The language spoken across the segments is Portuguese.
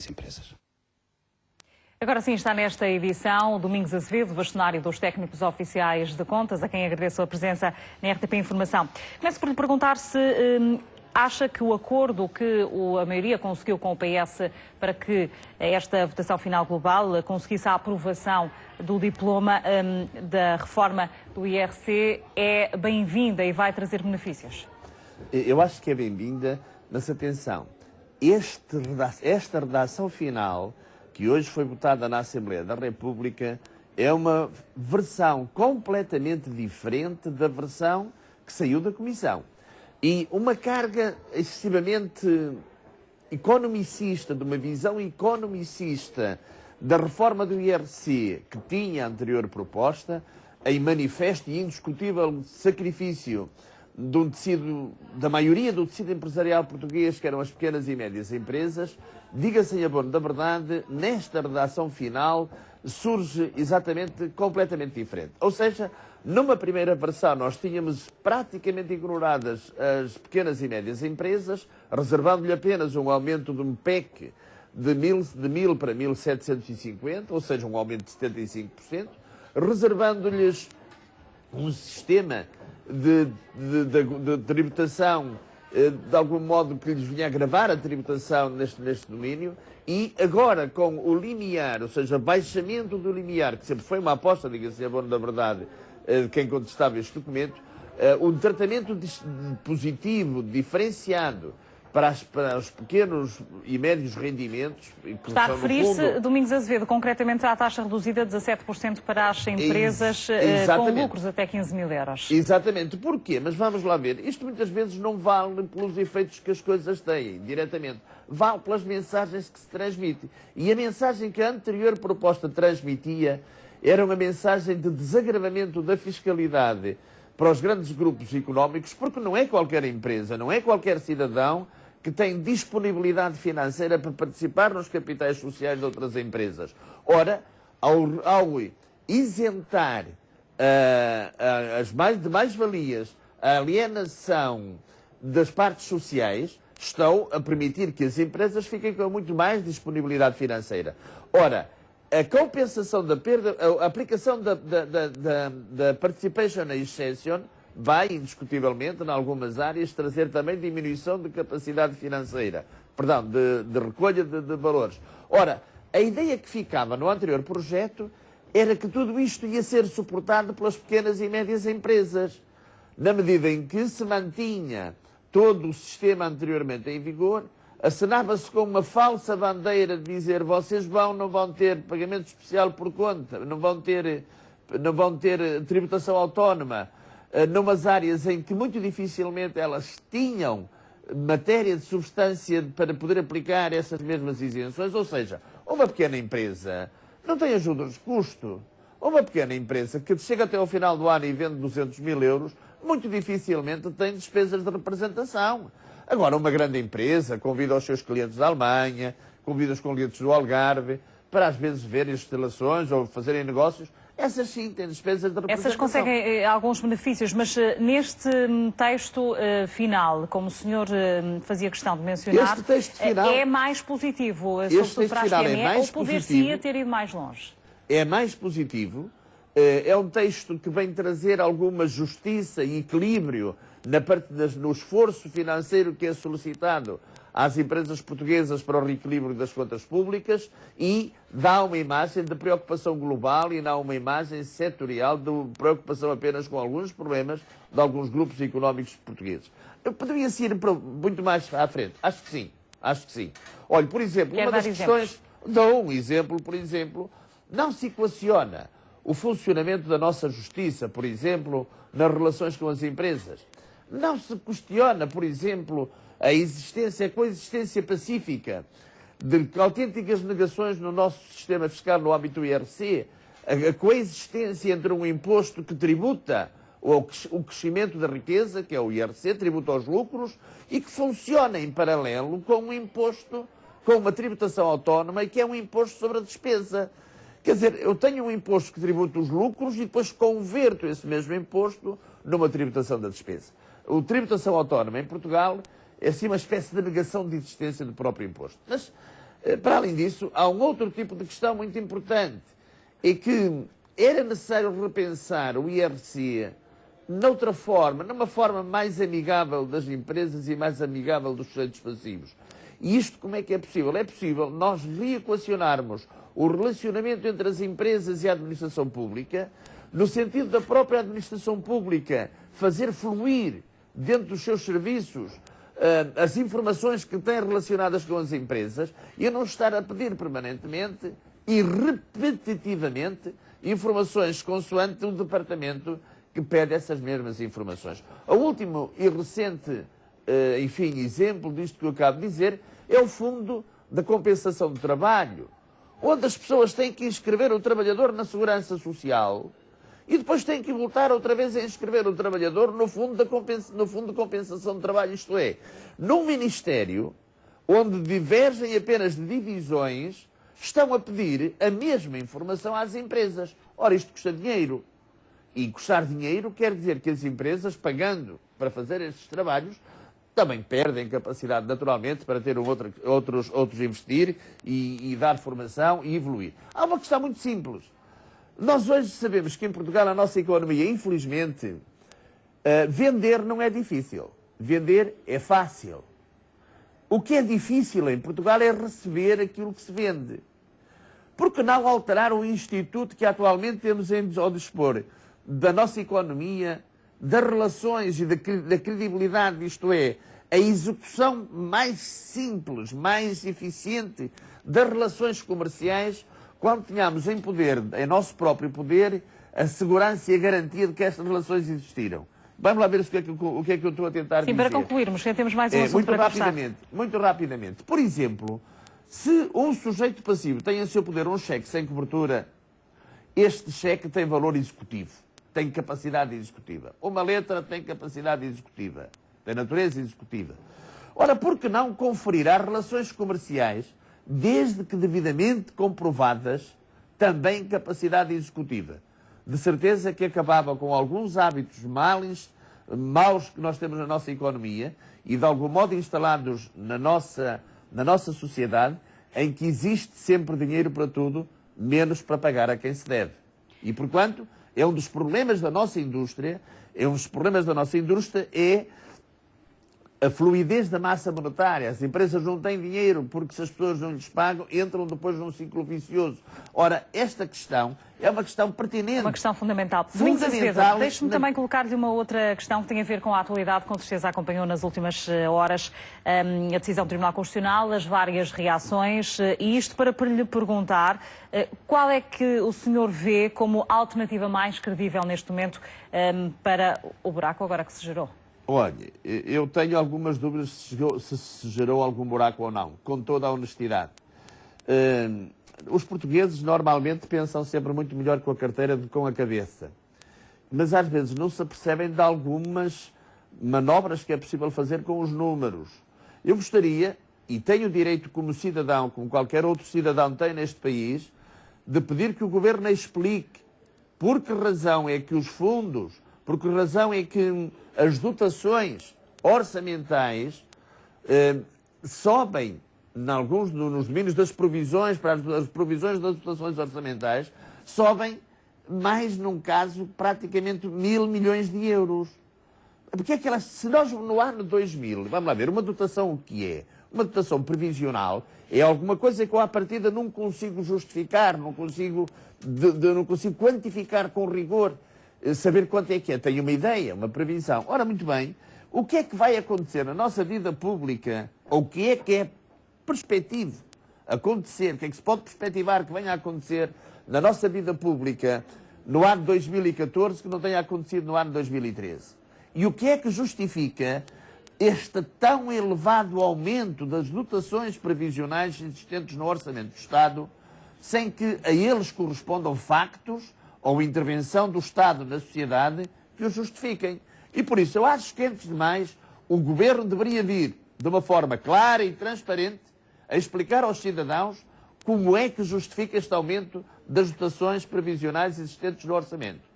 empresas. Agora sim, está nesta edição o Domingos Azevedo, bastonário dos técnicos oficiais de contas, a quem agradeço a presença na RTP Informação. Começo por lhe perguntar se acha que o acordo que a maioria conseguiu com o PS para que esta votação final global conseguisse a aprovação do diploma da reforma do IRC é bem-vinda e vai trazer benefícios? Eu acho que é bem-vinda, mas atenção, esta redação final que hoje foi votada na Assembleia da República é uma versão completamente diferente da versão que saiu da Comissão. E uma carga excessivamente economicista, de uma visão economicista da reforma do IRC que tinha a anterior proposta, em manifesto e indiscutível sacrifício da maioria do tecido empresarial português, que eram as pequenas e médias empresas, diga-se em abono da verdade, nesta redação final surge exatamente completamente diferente. Ou seja, numa primeira versão nós tínhamos praticamente ignoradas as pequenas e médias empresas, reservando-lhe apenas um aumento de um PEC de 1.000 para 1.750, ou seja, um aumento de 75%, reservando-lhes um sistema de tributação, de algum modo que lhes vinha agravar a tributação neste domínio, e agora com o limiar, ou seja, baixamento do limiar, que sempre foi uma aposta, diga-se a boa da verdade, de quem contestava este documento, um tratamento positivo, diferenciado, para os pequenos e médios rendimentos. Está a referir-se, Domingos Azevedo, concretamente à taxa reduzida de 17% para as empresas com lucros até 15 mil euros. Exatamente. Porquê? Mas vamos lá ver. Isto muitas vezes não vale pelos efeitos que as coisas têm, diretamente. Vale pelas mensagens que se transmitem. E a mensagem que a anterior proposta transmitia era uma mensagem de desagravamento da fiscalidade para os grandes grupos económicos, porque não é qualquer empresa, não é qualquer cidadão que tem disponibilidade financeira para participar nos capitais sociais de outras empresas. Ora, ao isentar de mais-valias a alienação das partes sociais, estão a permitir que as empresas fiquem com muito mais disponibilidade financeira. Ora, a compensação da perda, a aplicação da participation exception vai, indiscutivelmente, em algumas áreas, trazer também diminuição de capacidade financeira, perdão, de recolha de valores. Ora, a ideia que ficava no anterior projeto era que tudo isto ia ser suportado pelas pequenas e médias empresas, na medida em que se mantinha todo o sistema anteriormente em vigor, acenava-se com uma falsa bandeira de dizer vocês não vão ter pagamento especial por conta, não vão ter tributação autónoma, numas áreas em que muito dificilmente elas tinham matéria de substância para poder aplicar essas mesmas isenções. Ou seja, uma pequena empresa não tem ajudas de custo. Uma pequena empresa que chega até ao final do ano e vende 200 mil euros, muito dificilmente tem despesas de representação. Agora, uma grande empresa convida os seus clientes da Alemanha, convida os clientes do Algarve, para às vezes verem instalações ou fazerem negócios. Essas sim têm despesas de representação. Essas conseguem alguns benefícios, mas neste texto final, como o senhor fazia questão de mencionar, este texto final, é mais positivo, sobretudo para as PME, ou poder-se ter ido mais longe? É mais positivo. É um texto que vem trazer alguma justiça e equilíbrio no esforço financeiro que é solicitado às empresas portuguesas para o reequilíbrio das contas públicas e dá uma imagem de preocupação global e não uma imagem setorial de preocupação apenas com alguns problemas de alguns grupos económicos portugueses. Poderia-se ir muito mais à frente? Acho que sim. Acho que sim. Olha, por exemplo, uma das questões... Dou um exemplo, por exemplo, não se equaciona o funcionamento da nossa justiça, por exemplo, nas relações com as empresas. Não se questiona, por exemplo, a coexistência pacífica de autênticas negações no nosso sistema fiscal no âmbito do IRC, a coexistência entre um imposto que tributa o crescimento da riqueza, que é o IRC, tributa aos lucros, e que funciona em paralelo com um imposto, com uma tributação autónoma, que é um imposto sobre a despesa. Quer dizer, eu tenho um imposto que tributa os lucros e depois converto esse mesmo imposto numa tributação da despesa. A tributação autónoma em Portugal é assim uma espécie de negação de existência do próprio imposto. Mas Para além disso, há um outro tipo de questão muito importante, é que era necessário repensar o IRC noutra forma, numa forma mais amigável das empresas e mais amigável dos sujeitos passivos. E isto como é que é possível? É possível nós reequacionarmos o relacionamento entre as empresas e a administração pública, no sentido da própria administração pública fazer fluir dentro dos seus serviços as informações que têm relacionadas com as empresas e não estar a pedir permanentemente e repetitivamente informações consoante o departamento que pede essas mesmas informações. O último e recente, exemplo disto que eu acabo de dizer é o Fundo da Compensação do Trabalho, onde as pessoas têm que inscrever o trabalhador na Segurança Social e depois têm que voltar outra vez a inscrever o trabalhador no Fundo de Compensação do Trabalho, isto é, num Ministério onde divergem apenas de divisões, estão a pedir a mesma informação às empresas. Ora, isto custa dinheiro. E custar dinheiro quer dizer que as empresas, pagando para fazer estes trabalhos, também perdem capacidade, naturalmente, para ter outros investir e dar formação e evoluir. Há uma questão muito simples. Nós hoje sabemos que em Portugal a nossa economia, infelizmente, vender não é difícil. Vender é fácil. O que é difícil em Portugal é receber aquilo que se vende. Por que não alterar o instituto que atualmente temos ao dispor da nossa economia, das relações e da credibilidade, isto é, a execução mais simples, mais eficiente das relações comerciais, quando tenhamos em nosso próprio poder, a segurança e a garantia de que estas relações existiram. Vamos lá ver o que é que eu estou a tentar dizer. Sim, para concluirmos, já temos mais um assunto para conversar. Muito rapidamente. Por exemplo, se um sujeito passivo tem em seu poder um cheque sem cobertura, este cheque tem valor executivo, tem capacidade executiva. Uma letra tem capacidade executiva, tem natureza executiva. Ora, por que não conferir às relações comerciais, desde que devidamente comprovadas, também capacidade executiva? De certeza que acabava com alguns hábitos maus que nós temos na nossa economia e de algum modo instalados na nossa sociedade, em que existe sempre dinheiro para tudo, menos para pagar a quem se deve. E, porquanto, é um dos problemas da nossa indústria, é a fluidez da massa monetária. As empresas não têm dinheiro porque se as pessoas não lhes pagam, entram depois num ciclo vicioso. Ora, esta questão é uma questão pertinente. Uma questão fundamental. Deixe-me também colocar-lhe uma outra questão que tem a ver com a atualidade. Com certeza acompanhou nas últimas horas a decisão do Tribunal Constitucional, as várias reações, e isto para lhe perguntar qual é que o senhor vê como alternativa mais credível neste momento para o buraco agora que se gerou? Olha, eu tenho algumas dúvidas se gerou algum buraco ou não, com toda a honestidade. Os portugueses normalmente pensam sempre muito melhor com a carteira do que com a cabeça. Mas às vezes não se apercebem de algumas manobras que é possível fazer com os números. Eu gostaria, e tenho o direito como cidadão, como qualquer outro cidadão tem neste país, de pedir que o Governo explique por que razão é que os fundos, por que razão é que as dotações orçamentais sobem nos domínios das provisões, para as provisões das dotações orçamentais, sobem mais, num caso, praticamente 1.000 milhões de euros. Porque é que elas, se nós no ano 2000, vamos lá ver, uma dotação o que é? Uma dotação previsional é alguma coisa que eu à partida não consigo justificar, não consigo quantificar com rigor, saber quanto é que é. Tenho uma ideia, uma previsão. Ora, muito bem, o que é que vai acontecer na nossa vida pública, ou o que é perspectivo acontecer, o que é que se pode perspectivar que venha a acontecer na nossa vida pública no ano 2014 que não tenha acontecido no ano 2013? E o que é que justifica este tão elevado aumento das dotações previsionais existentes no Orçamento do Estado, sem que a eles correspondam factos ou intervenção do Estado na sociedade que o justifiquem? E por isso eu acho que, antes de mais, o Governo deveria vir de uma forma clara e transparente a explicar aos cidadãos como é que justifica este aumento das dotações previsionais existentes no Orçamento.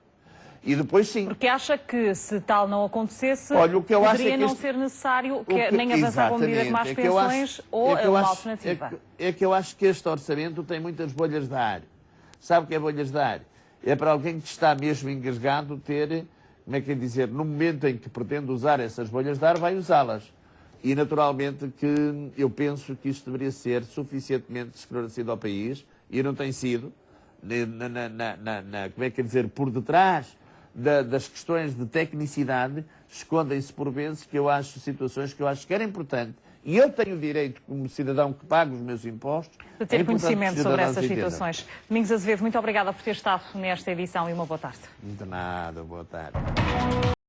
E depois sim. Porque acha que se tal não acontecesse, Olha, o que eu acho poderia é que não este... ser necessário nem avançar com medidas como as pensões ou uma alternativa. É que eu acho que este orçamento tem muitas bolhas de ar. Sabe o que é bolhas de ar? É para alguém que está mesmo engasgado ter, como é que é dizer, no momento em que pretende usar essas bolhas de ar, vai usá-las. E naturalmente que eu penso que isto deveria ser suficientemente esclarecido ao país, e não tem sido, como é que é dizer, por detrás das questões de tecnicidade, escondem-se por vezes situações que eu acho que era importante. E eu tenho o direito, como cidadão que paga os meus impostos, de ter conhecimento sobre essas situações. Domingos Azevedo, muito obrigada por ter estado nesta edição e uma boa tarde. De nada, boa tarde.